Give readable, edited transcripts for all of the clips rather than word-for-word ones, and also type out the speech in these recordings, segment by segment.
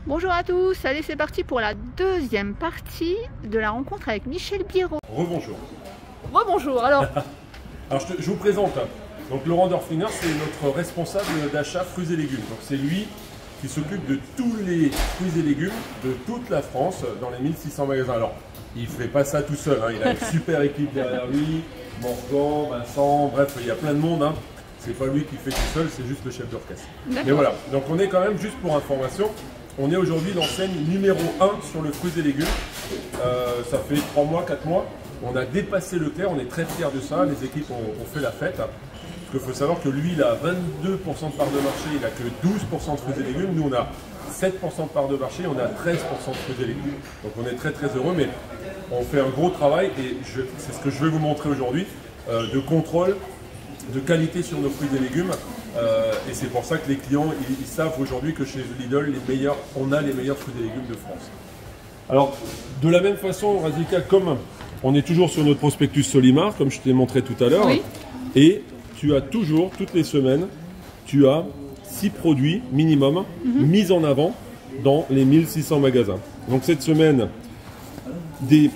Bonjour à tous, allez c'est parti pour la deuxième partie de la rencontre avec Michel Biérot. Rebonjour. Rebonjour, alors. Alors je vous présente. Donc Laurent Dorfliner, c'est notre responsable d'achat fruits et légumes. Donc c'est lui qui s'occupe de tous les fruits et légumes de toute la France dans les 1600 magasins. Alors il ne fait pas ça tout seul, hein. Il a une super équipe derrière lui, Morgan, Vincent, bref il y a plein de monde. Hein. C'est pas lui qui fait tout seul, c'est juste le chef d'orchestre. Mais voilà, donc on est quand même, juste pour information, on est aujourd'hui l'enseigne numéro 1 sur le fruits et légumes. Ça fait 3 mois, 4 mois. On a dépassé Leclerc, on est très fiers de ça. Les équipes ont fait la fête. Parce qu'il faut savoir que lui, il a 22% de part de marché, il n'a que 12% de fruits et légumes. Nous, on a 7% de part de marché, on a 13% de fruits et légumes. Donc on est très très heureux, mais on fait un gros travail et c'est ce que je vais vous montrer aujourd'hui, de contrôle, de qualité sur nos fruits et légumes. Et c'est pour ça que les clients ils savent aujourd'hui que chez Lidl, on a les meilleurs fruits et légumes de France. Alors, de la même façon, Radical, comme on est toujours sur notre prospectus Solimar, comme je t'ai montré tout à l'heure, oui. Et tu as toujours, toutes les semaines, tu as 6 produits minimum mis en avant dans les 1600 magasins. Donc cette semaine, des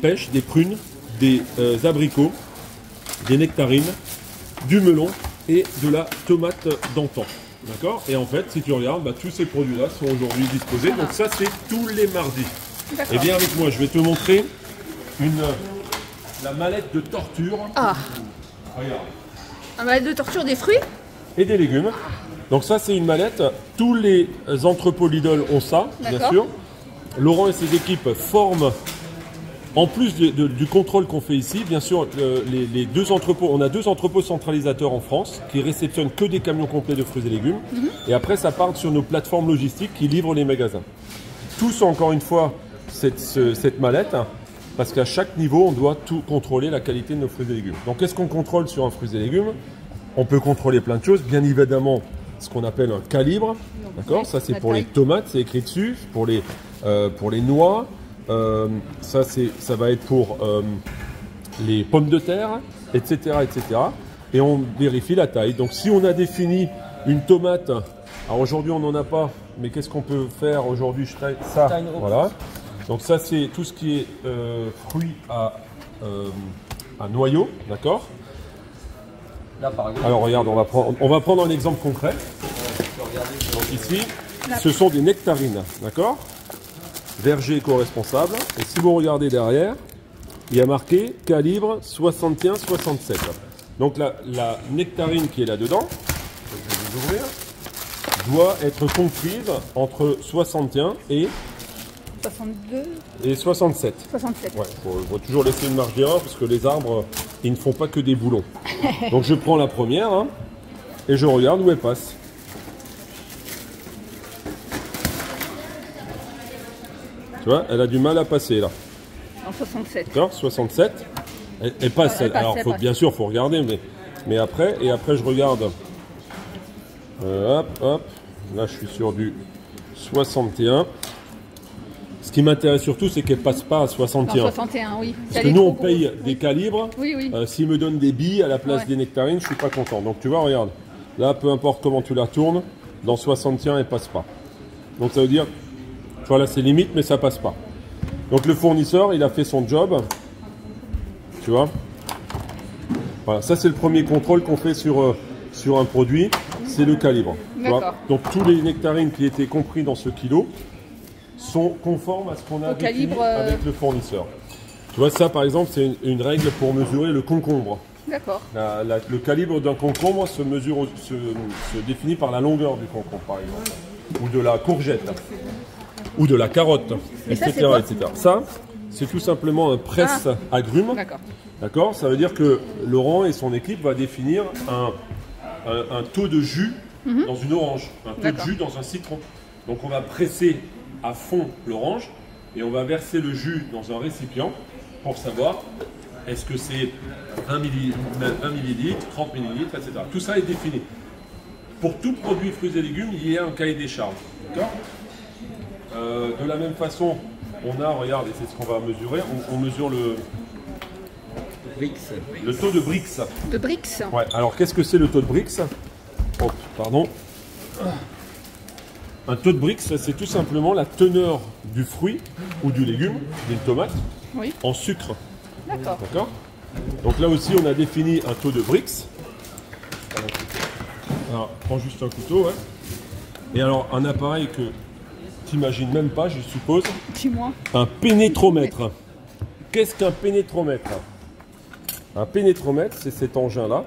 pêches, des prunes, des abricots, des nectarines, du melon et de la tomate d'antan. D'accord? Et en fait, si tu regardes, tous ces produits-là sont aujourd'hui disposés. Donc ça, c'est tous les mardis. Et bien avec moi, je vais te montrer la mallette de torture. Ah. Regarde. La mallette de torture des fruits et des légumes. Donc ça, c'est une mallette. Tous les entrepôts Lidl ont ça, bien sûr. Laurent et ses équipes forment, en plus du contrôle qu'on fait ici, bien sûr, les deux entrepôts, on a 2 entrepôts centralisateurs en France qui réceptionnent que des camions complets de fruits et légumes. Et après, ça part sur nos plateformes logistiques qui livrent les magasins. Tous, encore une fois, cette mallette, parce qu'à chaque niveau, on doit tout contrôler la qualité de nos fruits et légumes. Donc, qu'est-ce qu'on contrôle sur un fruit et légumes? On peut contrôler plein de choses, bien évidemment, ce qu'on appelle un calibre. D'accord? Ça, c'est pour les tomates, c'est écrit dessus, pour les noix. Ça va être pour les pommes de terre, etc., etc. Et on vérifie la taille. Donc si on a défini une tomate, alors aujourd'hui on n'en a pas, mais qu'est-ce qu'on peut faire aujourd'hui? Ça, voilà. Donc ça c'est tout ce qui est fruits à noyaux, d'accord? Là par exemple. Alors regarde, on va prendre un exemple concret. Donc ici, ce sont des nectarines, d'accord? Verger éco-responsable. Et si vous regardez derrière, il y a marqué calibre 61-67. Donc la nectarine qui est là-dedans, je vais vous ouvrir, doit être comprise entre 61 et 62 et 67. 67. Ouais, faut toujours laisser une marge d'erreur parce que les arbres, ils ne font pas que des boulons. Donc je prends la première et je regarde où elle passe. Tu vois, elle a du mal à passer là. En 67. D'accord, 67. Elle passe. Alors, bien sûr, il faut regarder, mais après, je regarde. Hop, hop. Là, je suis sur du 61. Ce qui m'intéresse surtout, c'est qu'elle ne passe pas à 61. Non, 61, oui. Parce que nous, on paye des calibres. Oui, oui. S'ils me donnent des billes à la place des nectarines, je ne suis pas content. Donc, tu vois, regarde. Là, peu importe comment tu la tournes, dans 61, elle ne passe pas. Donc, ça veut dire... Voilà, c'est limite, mais ça passe pas. Donc le fournisseur, il a fait son job. Tu vois. Voilà, ça c'est le premier contrôle qu'on fait sur un produit, c'est le calibre. Tu vois. Donc tous les nectarines qui étaient compris dans ce kilo sont conformes à ce qu'on a défini avec le fournisseur. Tu vois, ça par exemple, c'est une règle pour mesurer le concombre. D'accord. Le calibre d'un concombre se définit par la longueur du concombre, par exemple. Ou de la courgette. Ou de la carotte, etc. Ça, c'est tout simplement un presse-agrumes. D'accord. Ça veut dire que Laurent et son équipe vont définir un taux de jus dans une orange, un taux de jus dans un citron. Donc on va presser à fond l'orange et on va verser le jus dans un récipient pour savoir est-ce que c'est 1 millilitre, 30 millilitres, etc. Tout ça est défini. Pour tout produit fruits et légumes, il y a un cahier des charges. D'accord. De la même façon, on a, regarde, et c'est ce qu'on va mesurer, on mesure le taux de Brix. De Brix. Ouais, alors qu'est-ce que c'est le taux de Brix? Oh, pardon. Un taux de Brix, c'est tout simplement la teneur du fruit ou du légume, d'une tomate, Oui. en sucre. D'accord. D'accord? Donc là aussi, on a défini un taux de Brix. Alors, prends juste un couteau, ouais. Et alors, un appareil que tu n'imagines même pas, je suppose. Dis-moi. Un pénétromètre. Qu'est-ce qu'un pénétromètre? Un pénétromètre, c'est cet engin-là.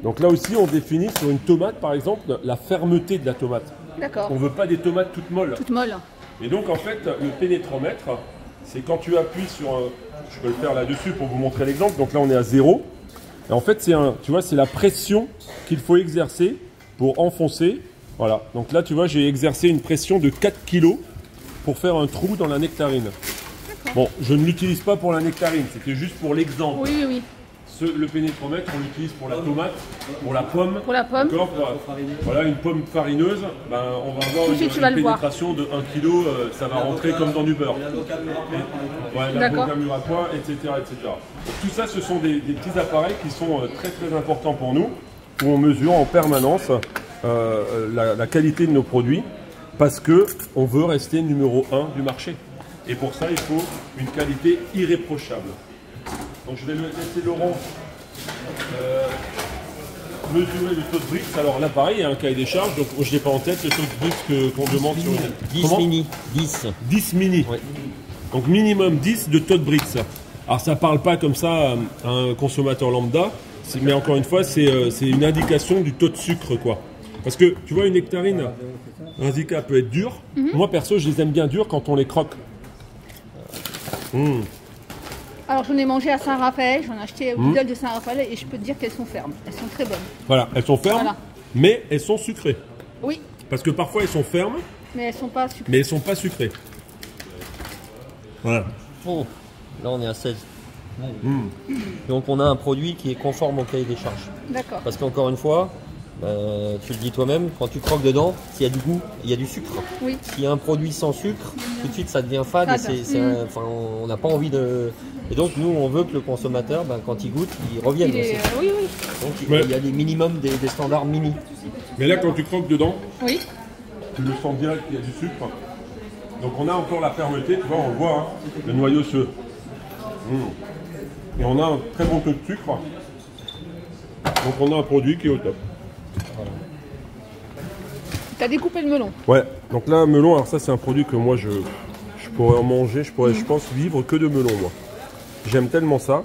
Donc là aussi, on définit sur une tomate, par exemple, la fermeté de la tomate. D'accord. On ne veut pas des tomates toutes molles. Toute molle. Et donc, en fait, le pénétromètre, c'est quand tu appuies sur un... Je peux le faire là-dessus pour vous montrer l'exemple. Donc là, on est à 0. Et en fait, c'est tu vois, c'est la pression qu'il faut exercer pour enfoncer. Voilà. Donc là, tu vois, j'ai exercé une pression de 4 kg pour faire un trou dans la nectarine. Bon, je ne l'utilise pas pour la nectarine, c'était juste pour l'exemple. Oui, oui. Le pénétromètre, on l'utilise pour la tomate, pour la pomme. Pour la pomme. Voilà, une pomme farineuse, ben, on va avoir une pénétration de 1 kg, ça va rentrer comme dans du beurre. L'avocat mûr à point, etc., etc. Donc, tout ça, ce sont des petits appareils qui sont très très importants pour nous, où on mesure en permanence la qualité de nos produits, parce qu'on veut rester numéro 1 du marché. Et pour ça, il faut une qualité irréprochable. Donc je vais laisser Laurent mesurer le taux de Brix. Alors là, pareil, il y a un cahier des charges, donc je n'ai pas en tête le taux de Brix qu'on demande sur une... 10 Comment mini. 10. 10 mini. Oui. Donc minimum 10 de taux de Brix. Alors ça ne parle pas comme ça à un consommateur lambda, mais encore une fois, c'est une indication du taux de sucre, quoi. Parce que tu vois, une nectarine, un Zika peut être dur. Moi, perso, je les aime bien durs quand on les croque. Alors j'en ai mangé à Saint-Raphaël, j'en ai acheté au Lidl de Saint-Raphaël et je peux te dire qu'elles sont fermes. Elles sont très bonnes. Voilà, elles sont fermes, Voilà. mais elles sont sucrées. Oui, Parce que parfois elles sont fermes, mais elles sont pas sucrées. mais elles sont pas sucrées. Voilà. Oh, là on est à 16. Donc on a un produit qui est conforme au cahier des charges. D'accord. Parce qu'encore une fois, tu le dis toi-même, quand tu croques dedans, s'il y a du goût, il y a du sucre. Oui. S'il y a un produit sans sucre, tout de suite ça devient fade. Fade. Enfin, on n'a pas envie de... Et donc nous on veut que le consommateur, quand il goûte, il revienne. Oui, oui. Donc Ouais. il y a des minimums, des standards mini. Mais là, quand tu croques dedans, Oui. tu le sens direct qu'il y a du sucre. Donc on a encore la fermeté, tu vois, on voit, hein, le noyau se... Et on a un très bon taux de sucre. Donc on a un produit qui est au top. Tu as découpé le melon. Ouais, donc là, melon, alors ça c'est un produit que moi je pourrais en manger, je pense, vivre que de melon, moi. J'aime tellement ça.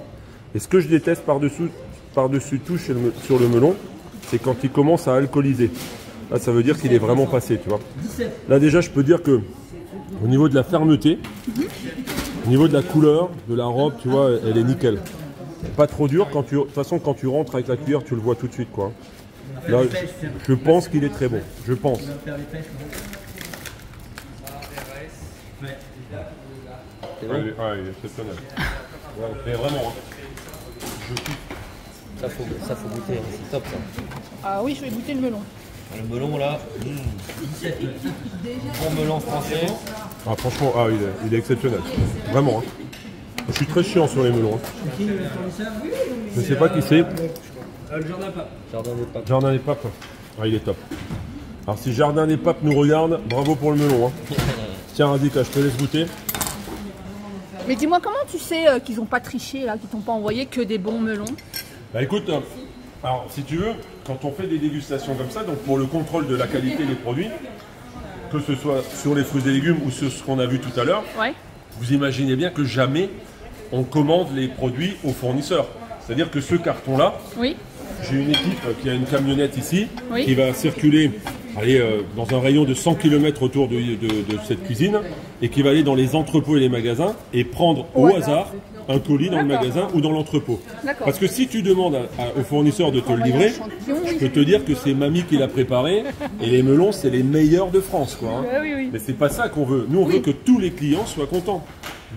Et ce que je déteste par-dessus tout sur le melon, c'est quand il commence à alcooliser. Là, ça veut dire qu'il est vraiment passé, tu vois. Là, déjà, je peux dire que au niveau de la fermeté, au niveau de la couleur, de la robe, tu vois, elle est nickel. Pas trop dur. De toute façon, quand tu rentres avec la cuillère, tu le vois tout de suite, quoi. Là, je pense qu'il est très bon. Je pense. C'est bon. Il est exceptionnel. Ouais, mais vraiment, hein. Je kiffe. Ça faut goûter, hein, c'est top ça. Ah oui, je vais goûter le melon. Le melon là, bon melon français. Ah, franchement, il est exceptionnel. Vraiment, hein. Je suis très chiant sur les melons, hein. Je ne sais pas qui c'est. Jardin des Papes. Jardin des Papes. Ah, il est top. Alors, si Jardin des Papes nous regarde, bravo pour le melon, hein. Tiens, Radika, je te laisse goûter. Mais dis-moi, comment tu sais qu'ils n'ont pas triché, là, qu'ils t'ont pas envoyé que des bons melons? Bah écoute, alors si tu veux, quand on fait des dégustations comme ça, donc pour le contrôle de la qualité des produits, que ce soit sur les fruits et légumes ou sur ce qu'on a vu tout à l'heure, Ouais. vous imaginez bien que jamais on commande les produits aux fournisseurs. C'est-à-dire que ce carton-là, Oui. j'ai une équipe qui a une camionnette ici, Oui. qui va circuler dans un rayon de 100 km autour de cette cuisine, et qui va aller dans les entrepôts et les magasins et prendre au hasard un colis dans le D'accord. magasin ou dans l'entrepôt. D'accord. Parce que si tu demandes au fournisseur de te le livrer, je peux te dire que c'est mamie qui l'a préparé, et les melons, c'est les meilleurs de France, quoi, hein. Oui, oui. Mais c'est pas ça qu'on veut. Nous, on veut que tous les clients soient contents.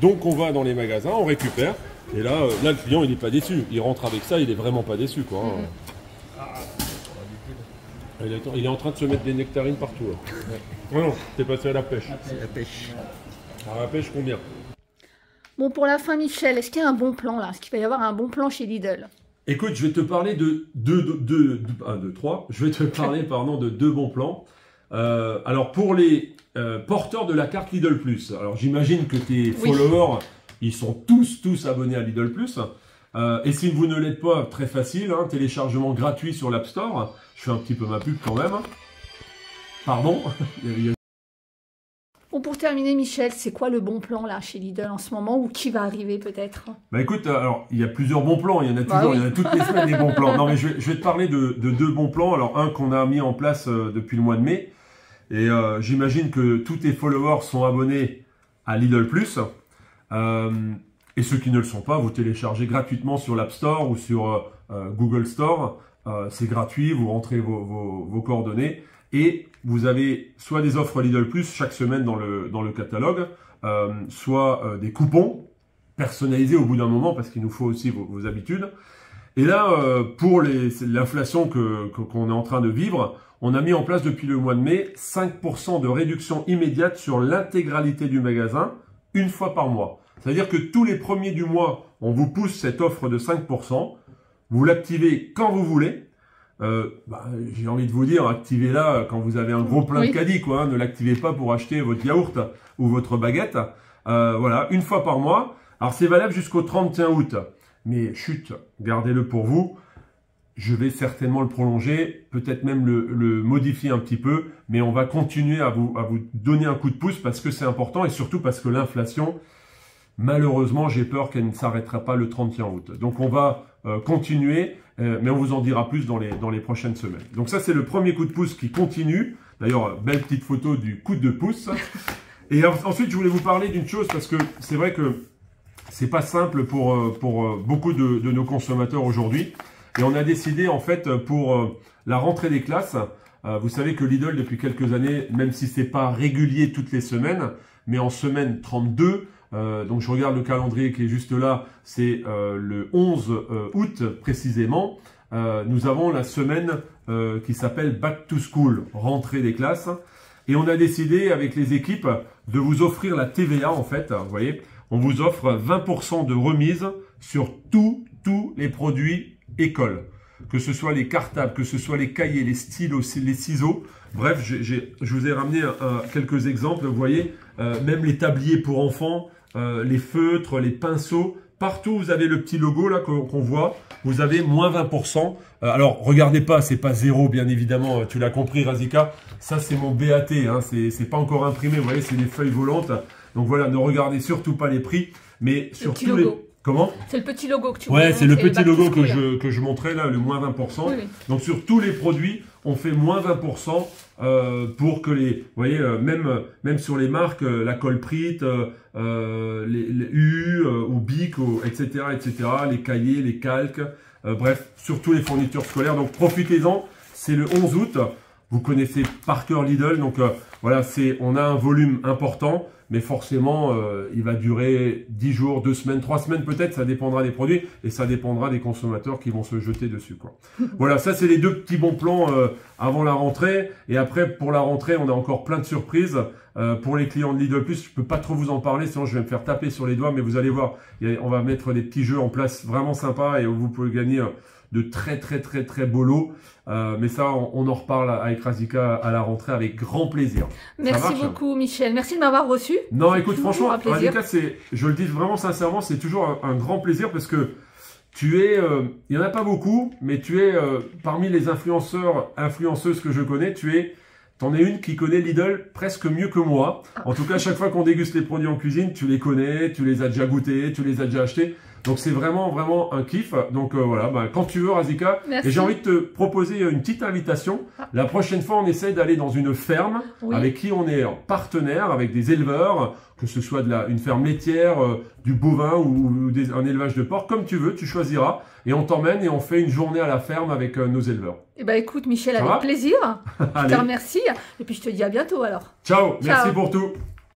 Donc, on va dans les magasins, on récupère. Et là, le client, il n'est pas déçu. Il rentre avec ça, il est vraiment pas déçu, quoi, hein. Il est en train de se mettre des nectarines partout, là. Ouais. Non, t'es passé à la pêche. C'est la pêche. À la pêche, combien? Bon, pour la fin, Michel, est-ce qu'il y a un bon plan, là? Est-ce qu'il va y avoir un bon plan chez Lidl? Écoute, je vais te parler de trois. Je vais te parler, pardon, de deux bons plans. Alors pour les porteurs de la carte Lidl Plus, alors j'imagine que tes followers, ils sont tous abonnés à Lidl Plus. Et si vous ne l'êtes pas, très facile, hein, téléchargement gratuit sur l'App Store. Je fais un petit peu ma pub quand même. Pardon. Bon, pour terminer, Michel, c'est quoi le bon plan là chez Lidl en ce moment ou qui va arriver peut-être? Bah écoute, alors il y a plusieurs bons plans, il y en a toujours, il y en a toutes les semaines des bons plans. Non mais je vais te parler de deux bons plans. Alors un qu'on a mis en place depuis le mois de mai. Et j'imagine que tous tes followers sont abonnés à Lidl Plus. Et ceux qui ne le sont pas, vous téléchargez gratuitement sur l'App Store ou sur Google Store. C'est gratuit, vous rentrez vos coordonnées. Et vous avez soit des offres Lidl Plus chaque semaine dans le catalogue, soit des coupons personnalisés au bout d'un moment parce qu'il nous faut aussi vos habitudes. Et là, pour l'inflation qu'on est en train de vivre, on a mis en place depuis le mois de mai 5% de réduction immédiate sur l'intégralité du magasin, une fois par mois. C'est-à-dire que tous les premiers du mois, on vous pousse cette offre de 5%. Vous l'activez quand vous voulez. J'ai envie de vous dire, activez-la quand vous avez un gros plein de caddie, quoi. Hein. Ne l'activez pas pour acheter votre yaourt ou votre baguette. Voilà, une fois par mois. Alors, c'est valable jusqu'au 31 août. Mais chut, gardez-le pour vous. Je vais certainement le prolonger, peut-être même le modifier un petit peu. Mais on va continuer à vous donner un coup de pouce parce que c'est important et surtout parce que l'inflation, malheureusement, j'ai peur qu'elle ne s'arrêtera pas le 31 août. Donc, on va continuer, mais on vous en dira plus dans les prochaines semaines. Donc ça, c'est le premier coup de pouce qui continue. D'ailleurs, belle petite photo du coup de pouce. Et ensuite, je voulais vous parler d'une chose parce que c'est vrai que c'est pas simple pour beaucoup de nos consommateurs aujourd'hui. Et on a décidé, en fait, pour la rentrée des classes, vous savez que Lidl, depuis quelques années, même si c'est pas régulier toutes les semaines, mais en semaine 32, donc je regarde le calendrier qui est juste là, c'est le 11 août précisément. Nous avons la semaine qui s'appelle Back to School, rentrée des classes. Et on a décidé avec les équipes de vous offrir la TVA en fait. Vous voyez, on vous offre 20% de remise sur tous les produits école. Que ce soit les cartables, que ce soit les cahiers, les stylos, les ciseaux. Bref, je vous ai ramené quelques exemples. Vous voyez, même les tabliers pour enfants, les feutres, les pinceaux. Partout, vous avez le petit logo là qu'on voit. Vous avez moins 20%. Alors, regardez pas, c'est pas zéro, bien évidemment. Tu l'as compris, Razika. Ça, c'est mon BAT. Hein, c'est pas encore imprimé. Vous voyez, c'est des feuilles volantes. Donc voilà, ne regardez surtout pas les prix, mais sur tous les... Comment? C'est le petit logo que tu vois. Ouais, c'est le petit logo que je montrais là, le moins 20%. Oui. Donc sur tous les produits, on fait moins 20% pour que les... Vous voyez, même sur les marques, la Colprit, les U ou Bic, etc., les cahiers, les calques, bref, sur tous les fournitures scolaires. Donc profitez-en, c'est le 11 août. Vous connaissez par cœur Lidl, donc voilà, on a un volume important. Mais forcément, il va durer 10 jours, 2 semaines, 3 semaines peut-être, ça dépendra des produits et ça dépendra des consommateurs qui vont se jeter dessus, quoi. Voilà, ça c'est les deux petits bons plans avant la rentrée. Et après, pour la rentrée, on a encore plein de surprises. Pour les clients de Lidl Plus, je peux pas trop vous en parler, sinon je vais me faire taper sur les doigts, mais vous allez voir, on va mettre des petits jeux en place vraiment sympas et vous pouvez gagner de très beaux lots. Mais ça, on en reparle avec Razika à la rentrée avec grand plaisir. Merci beaucoup, Michel. Merci de m'avoir reçu. Non, écoute, franchement, Razika, je le dis vraiment sincèrement, c'est toujours un grand plaisir parce que tu es, il n'y en a pas beaucoup, mais tu es parmi les influenceuses que je connais, t'en es une qui connaît Lidl presque mieux que moi. En tout cas, chaque fois qu'on déguste les produits en cuisine, tu les connais, tu les as déjà goûtés, tu les as déjà achetés. Donc c'est vraiment un kiff. Donc voilà, quand tu veux, Razika. Merci. Et j'ai envie de te proposer une petite invitation. La prochaine fois, on essaye d'aller dans une ferme avec qui on est partenaire, avec des éleveurs, que ce soit une ferme laitière, du bovin ou un élevage de porc, comme tu veux, tu choisiras. Et on t'emmène et on fait une journée à la ferme avec nos éleveurs. Eh ben écoute, Michel, avec plaisir. Je te remercie. Et puis je te dis à bientôt alors. Ciao, merci pour tout.